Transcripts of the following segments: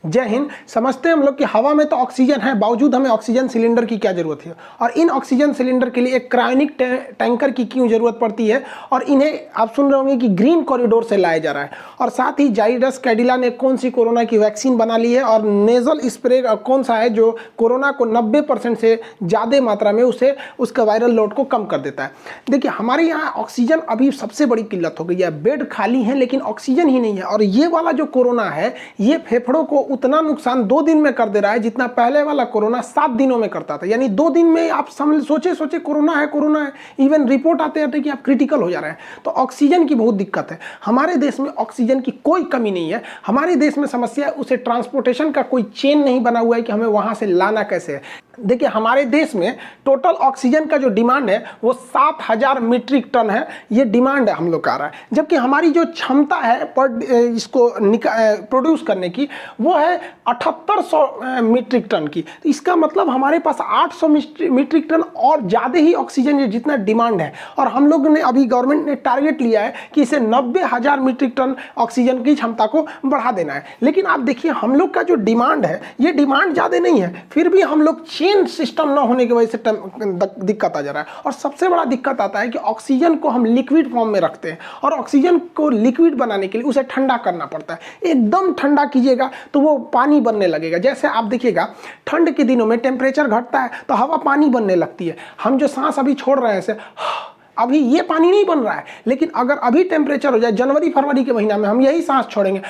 जय हिंद। समझते हैं हम लोग कि हवा में तो ऑक्सीजन है, बावजूद हमें ऑक्सीजन सिलेंडर की क्या जरूरत है, और इन ऑक्सीजन सिलेंडर के लिए एक क्रायोनिक टैंकर की क्यों जरूरत पड़ती है, और इन्हें आप सुन रहे होंगे कि ग्रीन कॉरिडोर से लाया जा रहा है। और साथ ही जाइडस कैडिला ने कौन सी कोरोना की वैक्सीन बना ली है, और नेजल स्प्रे कौन सा है जो कोरोना को 90% से ज़्यादा मात्रा में उसका वायरल लोड को कम कर देता है। देखिए, हमारे यहाँ ऑक्सीजन अभी सबसे बड़ी किल्लत हो गई है, बेड खाली है लेकिन ऑक्सीजन ही नहीं है। और ये वाला जो कोरोना है ये फेफड़ों को उतना नुकसान 2 दिन में कर दे रहा है जितना पहले वाला कोरोना 7 दिनों में करता था। यानी 2 दिन में आप सोचे कोरोना है, इवन रिपोर्ट आते आते कि आप क्रिटिकल हो जा रहे हैं। तो ऑक्सीजन की बहुत दिक्कत है। हमारे देश में ऑक्सीजन की कोई कमी नहीं है। हमारे देश में समस्या है उसे ट्रांसपोर्टेशन का कोई चेन नहीं बना हुआ है कि हमें वहां से लाना कैसे है। देखिए, हमारे देश में टोटल ऑक्सीजन का जो डिमांड है वो 7000 मीट्रिक टन है। ये डिमांड है हम लोग का आ रहा है, जबकि हमारी जो क्षमता है पर इसको प्रोड्यूस करने की वो है 7800 मीट्रिक टन की। तो इसका मतलब हमारे पास 800 मीट्रिक टन और ज़्यादा ही ऑक्सीजन है जितना डिमांड है। और हम लोग ने अभी गवर्नमेंट ने टारगेट लिया है कि इसे 90,000 मीट्रिक टन ऑक्सीजन की क्षमता को बढ़ा देना है। लेकिन आप देखिए, हम लोग का जो डिमांड है ये डिमांड ज़्यादा नहीं है, फिर भी हम लोग चेन सिस्टम ना होने की वजह से दिक्कत आ जा रहा है। और सबसे बड़ा दिक्कत आता है कि ऑक्सीजन को हम लिक्विड फॉर्म में रखते हैं, और ऑक्सीजन को लिक्विड बनाने के लिए उसे ठंडा करना पड़ता है। एकदम ठंडा कीजिएगा तो वो पानी बनने लगेगा। जैसे आप देखिएगा, ठंड के दिनों में टेम्परेचर घटता है तो हवा पानी बनने लगती है। हम जो सांस अभी छोड़ रहे हैं अभी ये पानी नहीं बन रहा है, लेकिन अगर अभी टेम्परेचर हो जाए जनवरी फरवरी के महीना में हम यही सांस छोड़ेंगे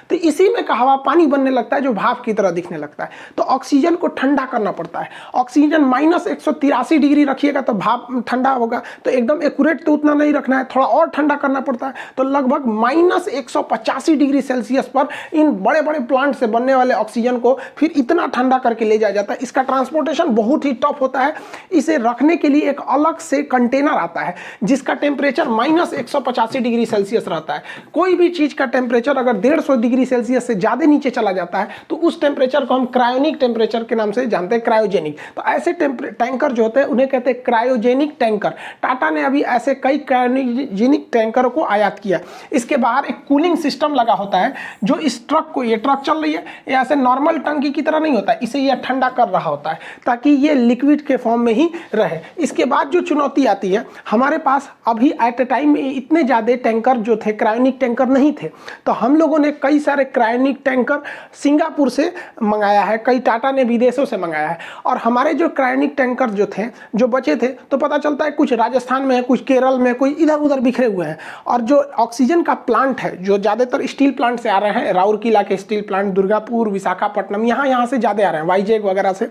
तो इसी में का हवा पानी बनने लगता है जो भाप की तरह दिखने लगता है। तो ऑक्सीजन को ठंडा करना पड़ता है। ऑक्सीजन -183 डिग्री रखिएगा तो भाप ठंडा होगा, तो एकदम एक्यूरेट तो उतना नहीं रखना है, थोड़ा और ठंडा करना पड़ता है। तो लगभग -185 डिग्री सेल्सियस पर इन बड़े बड़े प्लांट से बनने वाले ऑक्सीजन को फिर इतना ठंडा करके ले जाया जाता है। इसका ट्रांसपोर्टेशन बहुत ही टफ होता है। इसे रखने के लिए एक अलग से कंटेनर आता है जिसका टेम्परेचर -185 डिग्री सेल्सियस रहता है। कोई भी चीज का टेम्परेचर अगर 150 डिग्री सेल्सियस से ज्यादा नीचे चला जाता है तो उस टेम्परेचर को हम क्रायोनिक टेम्परेचर के नाम से जानते हैं, क्रायोजेनिक। तो ऐसे टैंकर जो होते हैं उन्हें कहते हैं क्रायोजेनिक टैंकर। टाटा ने अभी ऐसे कई क्रायोजेनिक टैंकर को आयात किया। इसके बाहर एक कूलिंग सिस्टम लगा होता है जो इस ट्रक को, ये ट्रक चल रही है, ये ऐसे नॉर्मल टंकी की तरह नहीं होता है, इसे यह ठंडा कर रहा होता है ताकि ये लिक्विड के फॉर्म में ही रहे। इसके बाद जो चुनौती आती है, हमारे पास अभी एट ए टाइम इतने ज्यादा टैंकर जो थे क्रायोनिक टैंकर नहीं थे, तो हम लोगों ने कई सारे क्रायोनिक टैंकर सिंगापुर से मंगाया है, कई टाटा ने विदेशों से मंगाया है। और हमारे जो क्रायोनिक टैंकर जो थे, जो बचे थे, तो पता चलता है कुछ राजस्थान में है, कुछ केरल में, कोई इधर उधर बिखरे हुए हैं। और जो ऑक्सीजन का प्लांट है, जो ज़्यादातर स्टील प्लांट से आ रहे हैं, राउरकेला के स्टील प्लांट, दुर्गापुर, विशाखापट्टनम, यहाँ से ज़्यादा आ रहे हैं, वाईजैग वगैरह से,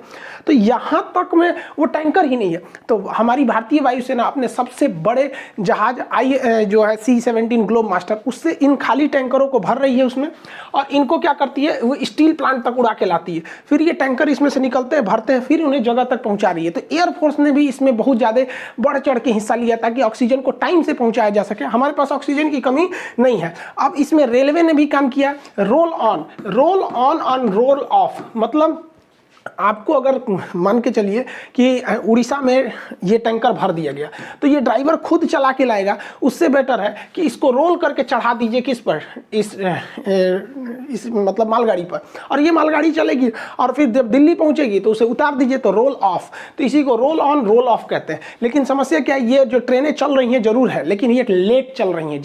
तो यहाँ तक में वो टैंकर ही नहीं है। तो हमारी भारतीय वायुसेना अपने सबसे बड़े जहाज जो है C-17 ग्लोब मास्टर, उससे इन खाली टैंकरों को भर रही है उसमें, और इनको क्या करती है, वो स्टील प्लांट तक उड़ा के लाती है। फिर ये टैंकर इसमें से निकलते हैं, भरते हैं, फिर उन्हें जगह तक पहुंचा रही है। तो एयरफोर्स ने भी इसमें बहुत ज़्यादा बढ़ चढ़ के हिस्सा लिया ताकि ऑक्सीजन को टाइम से पहुंचाया जा सके। हमारे पास ऑक्सीजन की कमी नहीं है। अब इसमें रेलवे ने भी काम किया, रोल ऑन रोल ऑफ। मतलब आपको अगर मान के चलिए कि उड़ीसा में ये टैंकर भर दिया गया, तो ये ड्राइवर खुद चला के लाएगा, उससे बेटर है कि इसको रोल करके चढ़ा दीजिए किस पर, इस मतलब मालगाड़ी पर, और ये मालगाड़ी चलेगी और फिर जब दिल्ली पहुंचेगी तो उसे उतार दीजिए, तो रोल ऑफ। तो इसी को रोल ऑन रोल ऑफ कहते हैं। लेकिन समस्या क्या है, ये जो ट्रेनें चल रही हैं जरूर है, लेकिन ये लेट चल रही हैं।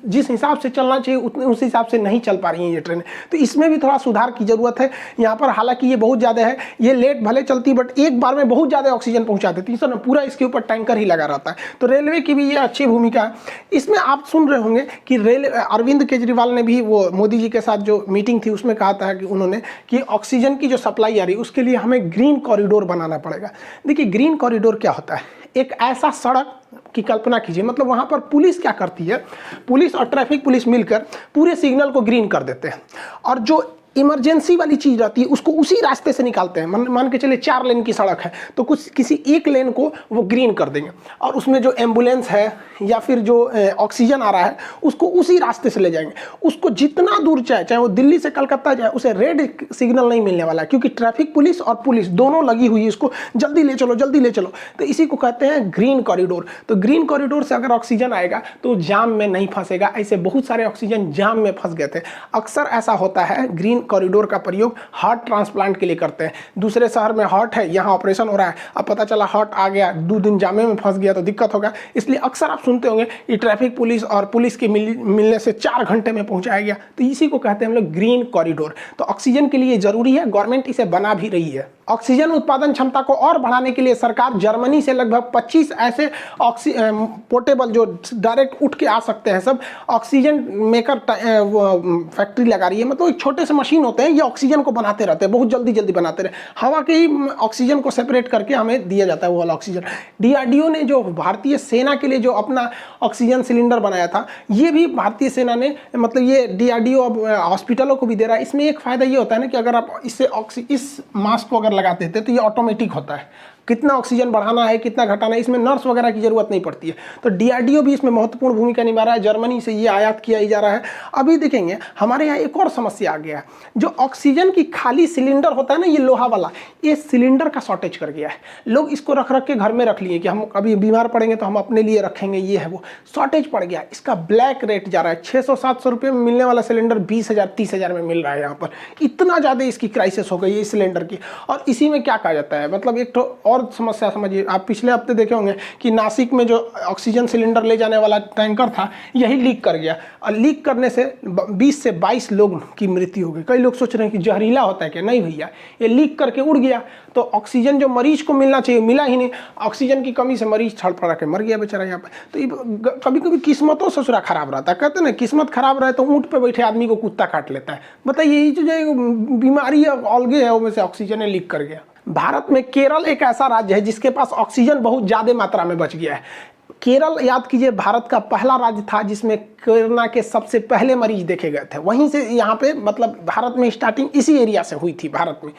जिस हिसाब से चलना चाहिए उस हिसाब से नहीं चल पा रही हैं ये ट्रेनें। तो इसमें भी थोड़ा सुधार की जरूरत है यहाँ पर। हालांकि ये बहुत ज्यादा है, ये लेट भले चलती बट एक बार में बहुत ज्यादा ऑक्सीजन पहुंचा देती है, तो पूरा इसके ऊपर टैंकर ही लगा रहता है। तो रेलवे की भी ये अच्छी भूमिका है। इसमें आप सुन रहे होंगे कि अरविंद केजरीवाल ने भी वो मोदी जी के साथ जो मीटिंग थी उसमें कहा था कि उन्होंने कि ऑक्सीजन की जो सप्लाई आ रही है उसके लिए हमें ग्रीन कॉरिडोर बनाना पड़ेगा। देखिए, ग्रीन कॉरिडोर क्या होता है, एक ऐसा सड़क की कल्पना कीजिए, मतलब वहां पर पुलिस क्या करती है, पुलिस और ट्रैफिक पुलिस मिलकर पूरे सिग्नल को ग्रीन कर देते हैं, और जो इमरजेंसी वाली चीज रहती है उसको उसी रास्ते से निकालते हैं। मान के चलिए 4 लेन की सड़क है तो किसी एक लेन को वो ग्रीन कर देंगे, और उसमें जो एम्बुलेंस है या फिर जो ऑक्सीजन आ रहा है उसको उसी रास्ते से ले जाएंगे। उसको जितना दूर चाहे वो दिल्ली से कलकत्ता जाए, उसे रेड सिग्नल नहीं मिलने वाला है, क्योंकि ट्रैफिक पुलिस और पुलिस दोनों लगी हुई है इसको जल्दी ले चलो, जल्दी ले चलो। तो इसी को कहते हैं ग्रीन कॉरिडोर। तो ग्रीन कॉरिडोर से अगर ऑक्सीजन आएगा तो जाम में नहीं फंसेगा। ऐसे बहुत सारे ऑक्सीजन जाम में फंस गए थे। अक्सर ऐसा होता है ग्रीन कॉरिडोर का प्रयोग हार्ट ट्रांसप्लांट के लिए करते हैं। दूसरे शहर में हार्ट है, यहाँ ऑपरेशन हो रहा है, अब पता चला हार्ट आ गया, 2 दिन जामे में फंस गया तो दिक्कत होगा। इसलिए अक्सर आप सुनते होंगे ये ट्रैफिक पुलिस और पुलिस के मिलने से 4 घंटे में पहुंचाया गया। तो इसी को कहते हैं हम लोग ग्रीन कॉरिडोर। तो ऑक्सीजन के लिए जरूरी है, गवर्नमेंट इसे बना भी रही है। ऑक्सीजन उत्पादन क्षमता को और बढ़ाने के लिए सरकार जर्मनी से लगभग 25 ऐसे पोर्टेबल जो डायरेक्ट उठ के आ सकते हैं सब ऑक्सीजन मेकर फैक्ट्री लगा रही है। मतलब एक छोटे से मशीन होते हैं, ये ऑक्सीजन को बनाते रहते हैं, बहुत जल्दी जल्दी बनाते रहे, हवा के ही ऑक्सीजन को सेपरेट करके हमें दिया जाता है वो वाला ऑक्सीजन। डीआरडीओ ने जो भारतीय सेना के लिए जो अपना ऑक्सीजन सिलेंडर बनाया था, ये भी भारतीय सेना ने, मतलब ये डीआरडीओ अब हॉस्पिटलों को भी दे रहा है। इसमें एक फायदा ये होता है ना कि अगर आप इससे इस मास्क को अगर लगाते थे तो ये ऑटोमेटिक होता है, कितना ऑक्सीजन बढ़ाना है कितना घटाना है, इसमें नर्स वगैरह की जरूरत नहीं पड़ती है। तो डीआरडीओ भी इसमें महत्वपूर्ण भूमिका निभा रहा है, जर्मनी से ये आयात किया ही जा रहा है। अभी देखेंगे हमारे यहाँ एक और समस्या आ गया है, जो ऑक्सीजन की खाली सिलेंडर होता है ना, ये लोहा वाला, ये सिलेंडर का शॉर्टेज कर गया है। लोग इसको रख रख के घर में रख लिए कि हम कभी बीमार पड़ेंगे तो हम अपने लिए रखेंगे, ये है वो शॉर्टेज पड़ गया। इसका ब्लैक रेट जा रहा है, 600-700 रुपये में मिलने वाला सिलेंडर 20,000-30,000 में मिल रहा है यहाँ पर। इतना ज़्यादा इसकी क्राइसिस हो गई है इस सिलेंडर की। और इसी में क्या कहा जाता है, मतलब एक तो और समस्या समझिए, आप पिछले हफ्ते देखे होंगे कि नासिक में जो ऑक्सीजन सिलेंडर ले जाने वाला टैंकर था, यही लीक कर गया और लीक करने से 20 से 22 लोग की मृत्यु हो गई। कई लोग सोच रहे हैं कि जहरीला होता है क्या, नहीं भैया, ये लीक करके उड़ गया। तो ऑक्सीजन जो मरीज को मिलना चाहिए मिला ही नहीं, ऑक्सीजन की कमी से मरीज छड़फड़ा के मर गया बेचारा यहाँ पे। तो कभी कभी किस्मतों ससुरा खराब रहता है, कहते हैं ना किस्मत खराब रहे तो ऊँट पे बैठे आदमी को कुत्ता काट लेता है। बताइए ये जो बीमारी अलगे है वो में से ऑक्सीजन लीक कर गया। भारत में केरल एक ऐसा राज्य है जिसके पास ऑक्सीजन बहुत ज़्यादा मात्रा में बच गया है। केरल, याद कीजिए, भारत का पहला राज्य था जिसमें कोरोना के सबसे पहले मरीज देखे गए थे। वहीं से यहाँ पे, मतलब भारत में स्टार्टिंग इसी एरिया से हुई थी भारत में।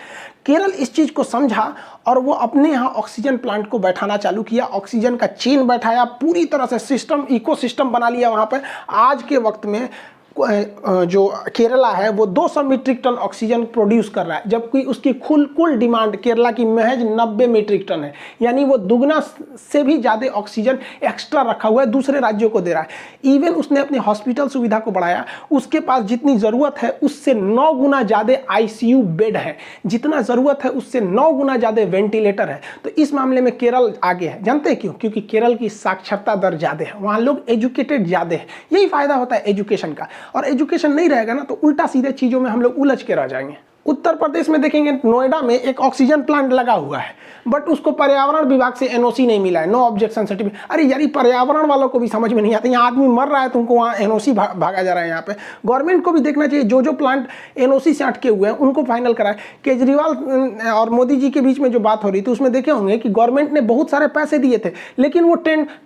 केरल इस चीज़ को समझा और वो अपने यहाँ ऑक्सीजन प्लांट को बैठाना चालू किया, ऑक्सीजन का चेन बैठाया, पूरी तरह से सिस्टम, इकोसिस्टम बना लिया वहाँ पर। आज के वक्त में जो केरला है वो 200 मीट्रिक टन ऑक्सीजन प्रोड्यूस कर रहा है, जबकि उसकी कुल डिमांड केरला की महज 90 मीट्रिक टन है। यानी वो दुगना से भी ज़्यादा ऑक्सीजन एक्स्ट्रा रखा हुआ है, दूसरे राज्यों को दे रहा है। इवन उसने अपनी हॉस्पिटल सुविधा को बढ़ाया, उसके पास जितनी ज़रूरत है उससे 9 गुना ज़्यादा आईसीयू बेड है, जितना ज़रूरत है उससे 9 गुना ज़्यादा वेंटिलेटर है। तो इस मामले में केरल आगे है। जानते हैं क्यों? क्योंकि केरल की साक्षरता दर ज़्यादा है, वहाँ लोग एजुकेटेड ज़्यादा है। यही फायदा होता है एजुकेशन का। और एजुकेशन नहीं रहेगा ना तो उल्टा सीधे चीज़ों में हम लोग उलझ के रह जाएंगे। उत्तर प्रदेश में देखेंगे, नोएडा में एक ऑक्सीजन प्लांट लगा हुआ है, बट उसको पर्यावरण विभाग से एनओसी नहीं मिला है, नो ऑब्जेक्शन सर्टिफिकेट। अरे यार, पर्यावरण वालों को भी समझ में नहीं आता, यहाँ आदमी मर रहा है तुमको वहाँ एनओसी भागा जा रहा है। यहाँ पे गवर्नमेंट को भी देखना चाहिए, जो प्लांट एनओसी से अटके हुए हैं उनको फाइनल कराए। केजरीवाल और मोदी जी के बीच में जो बात हो रही थी उसमें देखे होंगे कि गवर्नमेंट ने बहुत सारे पैसे दिए थे, लेकिन वो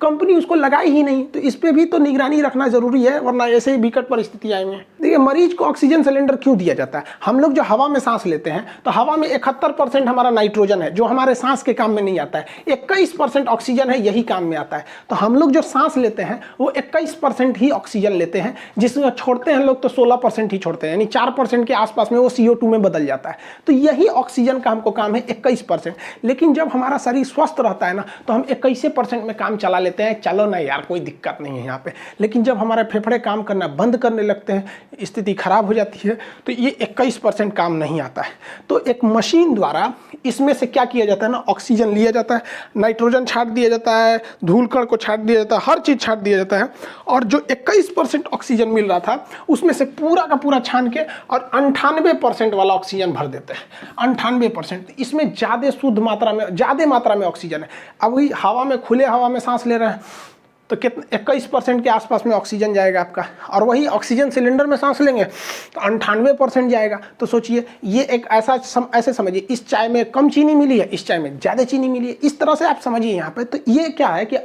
कंपनी उसको लगाई ही नहीं। तो इस पर भी तो निगरानी रखना जरूरी है, वरना ऐसे ही विकट परिस्थिति आएंगे। देखिए, मरीज को ऑक्सीजन सिलेंडर क्यों दिया जाता है? हम लोग जो हवा में सांस लेते हैं तो हवा में 71% हमारा नाइट्रोजन है, जो हमारे सांस के काम में नहीं आता है। 21% ऑक्सीजन है, यही काम में आता है। तो हम लोग जो सांस लेते हैं वो 21% ही ऑक्सीजन लेते हैं, जिसमें छोड़ते हैं लोग तो 16% ही छोड़ते हैं, यानी 4% के आसपास में वो CO2 में बदल जाता है। तो यही ऑक्सीजन का हमको काम है 21%। लेकिन जब हमारा शरीर स्वस्थ रहता है ना तो हम 21% में काम चला लेते हैं, चलो ना यार कोई दिक्कत नहीं है यहाँ पे। लेकिन जब हमारे फेफड़े काम करना बंद करने लगते हैं, स्थिति खराब हो जाती है, तो ये 21% काम नहीं आता है। तो एक मशीन द्वारा इसमें से क्या किया जाता है ना, ऑक्सीजन लिया जाता है, नाइट्रोजन छाट दिया जाता है, धूल कण को छाट दिया जाता है, हर चीज छाट दिया जाता है। और जो 21% ऑक्सीजन मिल रहा था उसमें से पूरा का पूरा छान के और 98% वाला ऑक्सीजन भर देते हैं। 98%, इसमें ज़्यादा मात्रा में ऑक्सीजन है। अब वही हवा में, खुले हवा में सांस ले रहे हैं तो कितना, 21% के आसपास में ऑक्सीजन जाएगा आपका, और वही ऑक्सीजन सिलेंडर में सांस लेंगे तो 98% जाएगा। तो सोचिए, ये एक ऐसे समझिए, इस चाय में कम चीनी मिली है, इस चाय में ज़्यादा चीनी मिली है, इस तरह से आप समझिए यहाँ पे। तो ये क्या है कि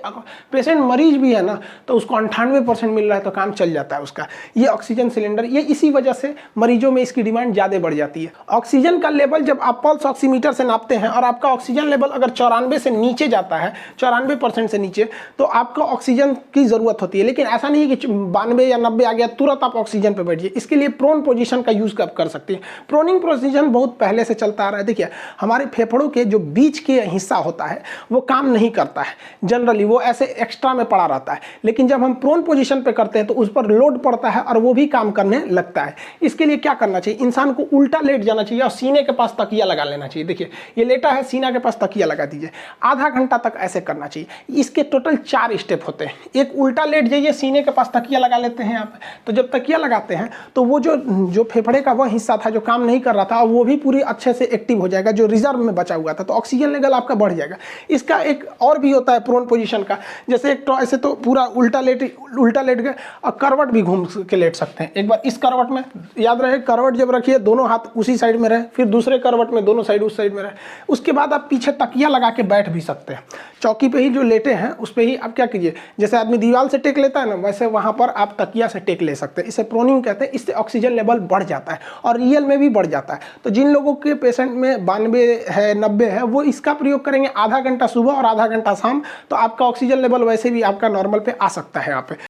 पेशेंट मरीज भी है ना तो उसको 98% मिल रहा है तो काम चल जाता है उसका। ये ऑक्सीजन सिलेंडर, ये इसी वजह से मरीजों में इसकी डिमांड ज़्यादा बढ़ जाती है। ऑक्सीजन का लेवल जब आप पल्स ऑक्सीमीटर से नापते हैं और आपका ऑक्सीजन लेवल अगर 94 से नीचे जाता है, 94% से नीचे, तो आपका ऑक्सीजन ऑक्सीजन की ज़रूरत होती है, लेकिन ऐसा नहीं है कि 92 या 90 आ गया तुरंत आप ऑक्सीजन पे बैठिए। इसके लिए प्रोन पोजीशन का यूज़ कर सकते हैं। प्रोनिंग पोजीशन बहुत पहले से चलता आ रहा है। देखिए हमारे फेफड़ों के जो बीच के हिस्सा होता है वो काम नहीं करता है जनरली, वो ऐसे एक्स्ट्रा में पड़ा रहता है, लेकिन जब हम प्रोन पोजीशन पे करते हैं तो उस पर लोड पड़ता है और वो भी काम करने लगता है। इसके लिए क्या करना चाहिए, इंसान को उल्टा लेट जाना चाहिए और सीने के पास तकिया लगा लेना चाहिए। देखिए ये लेटा है, सीना के पास तकिया लगा दीजिए, आधा घंटा तक ऐसे करना चाहिए। इसके टोटल 4 स्टेप होते हैं। एक उल्टा लेट जाइए, सीने के पास तकिया लगा लेते हैं आप, तो जब तकिया लगाते हैं तो वो जो फेफड़े का वह हिस्सा था जो काम नहीं कर रहा था वो भी पूरी अच्छे से एक्टिव हो जाएगा, जो रिजर्व में बचा हुआ था, तो ऑक्सीजन लेवल आपका बढ़ जाएगा। इसका एक और भी होता है प्रोन पोजीशन का, जैसे एक तो ऐसे तो पूरा उल्टा लेट गए और करवट भी घूम के लेट सकते हैं। एक बार इस करवट में, याद रहे करवट जब रखिए दोनों हाथ उसी साइड में रहे, फिर दूसरे करवट में दोनों साइड उस साइड में रहे। उसके बाद आप पीछे तकिया लगा के बैठ भी सकते हैं। चौकी पे ही जो लेटे हैं उस पे ही आप क्या कीजिए, जैसे आदमी दीवार से टेक लेता है ना, वैसे वहां पर आप तकिया से टेक ले सकते हैं। इसे प्रोनिंग कहते हैं। इससे ऑक्सीजन लेवल बढ़ जाता है और रियल में भी बढ़ जाता है। तो जिन लोगों के पेशेंट में 92 है 90 है वो इसका प्रयोग करेंगे आधा घंटा सुबह और आधा घंटा शाम, तो आपका ऑक्सीजन लेवल वैसे भी आपका नॉर्मल पे आ सकता है यहाँ पे।